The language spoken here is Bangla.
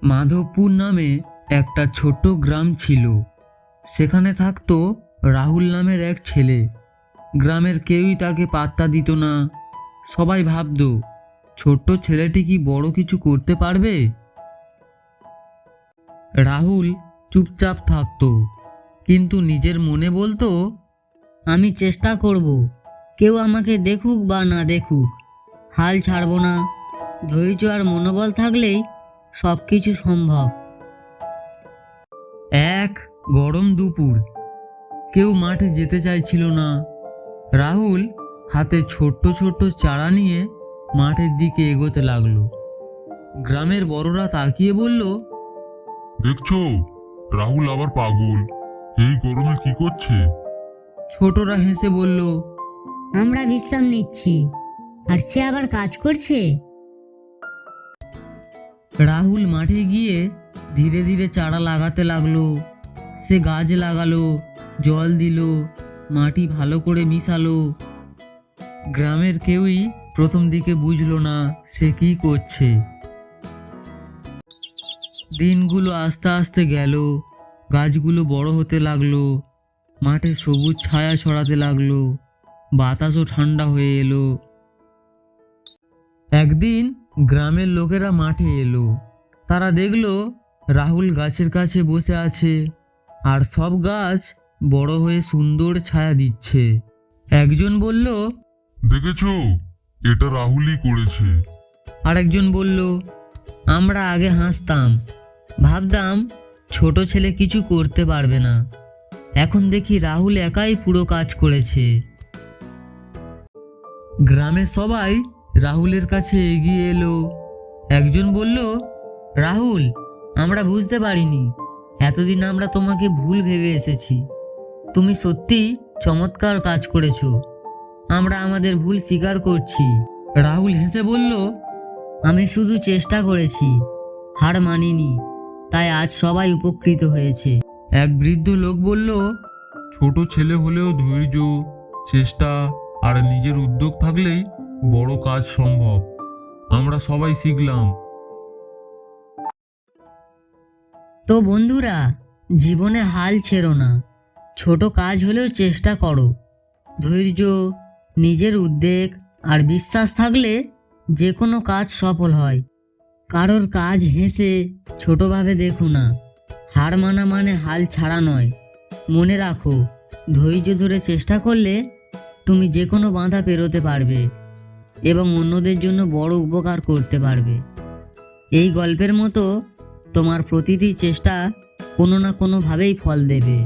মাধবপুর নামে একটা ছোট্ট গ্রাম ছিল। সেখানে থাকতো রাহুল নামের এক ছেলে। গ্রামের কেউই তাকে পাত্তা দিত না। সবাই ভাবতো, ছোট্ট ছেলেটি কি বড় কিছু করতে পারবে? রাহুল চুপচাপ থাকতো, কিন্তু নিজের মনে বলতো, আমি চেষ্টা করব, কেউ আমাকে দেখুক বা না দেখুক, হাল ছাড়ব না। ধৈর্য আর মনোবল থাকলেই সব কিছু সম্ভব। এক গরম দুপুর, কেউ মাঠে যেতে চাইছিল না। রাহুল হাতে ছোট্ট ছোট্ট চারা নিয়ে মাঠের দিকে এগোতে লাগলো। গ্রামের বড়রা তাকিয়ে বলল, দেখছো, রাহুল আবার পাগল, এই গরমে কি করছে? ছোটরা হেসে বলল, আমরা বিশ্রাম নিচ্ছি, আর সে আবার কাজ করছে। রাহুল মাঠে গিয়ে ধীরে ধীরে চারা লাগাতে লাগলো। সে গাছ লাগালো, জল দিল, মাটি ভালো করে মিশালো। গ্রামের কেউই প্রথম দিকে বুঝলো না সে কি করছে। দিনগুলো আস্তে আস্তে গেল, গাছগুলো বড় হতে লাগলো, মাঠে সবুজ ছায়া ছড়াতে লাগলো, বাতাসও ঠান্ডা হয়ে এলো। একদিন গ্রামের লোকেরা মাঠে এলো। তারা দেখলো রাহুল গাছের কাছে বসে আছে, আর সব গাছ বড় হয়ে সুন্দর ছায়া দিচ্ছে। একজন বলল, দেখেছো, এটা রাহুলই করেছে। আরেকজন বলল, আমরা আগে হাসতাম, ভাবতাম ছোট ছেলে কিছু করতে পারবে না, এখন দেখি রাহুল একাই পুরো কাজ করেছে। গ্রামের সবাই রাহুলের কাছে এগিয়ে এলো। একজন বলল, রাহুল, আমরা বুঝতে পারিনি, এতদিন আমরা তোমাকে ভুল ভেবে এসেছি। তুমি সত্যি চমৎকার কাজ করেছো, আমরা আমাদের ভুল স্বীকার করছি। রাহুল হেসে বলল, আমি শুধু চেষ্টা করেছি, হার মানিনি, তাই আজ সবাই উপকৃত হয়েছে। এক বৃদ্ধ লোক বলল, ছোট ছেলে হলেও ধৈর্য, চেষ্টা আর নিজের উদ্যোগ থাকলেই বড় কাজ সম্ভব। আমরা সবাই শিখলাম। তো বন্ধুরা, জীবনে হাল ছেড়ো না, ছোট কাজ হলেও চেষ্টা করো। ধৈর্য, নিজের উদ্যোগ আর বিশ্বাস থাকলে যে কোনো কাজ সফল হয়। কারোর কাজ হেসে ছোটভাবে দেখো না, হার মানা মানে হাল ছাড়া নয়। মনে রাখো, ধৈর্য ধরে চেষ্টা করলে তুমি যে কোনো বাধা পেরোতে পারবে এবং অন্যদের জন্য বড় উপকার করতে পারবে। এই গল্পের মতো তোমার প্রতিটি চেষ্টা কোনো না কোনোভাবেই ফল দেবে।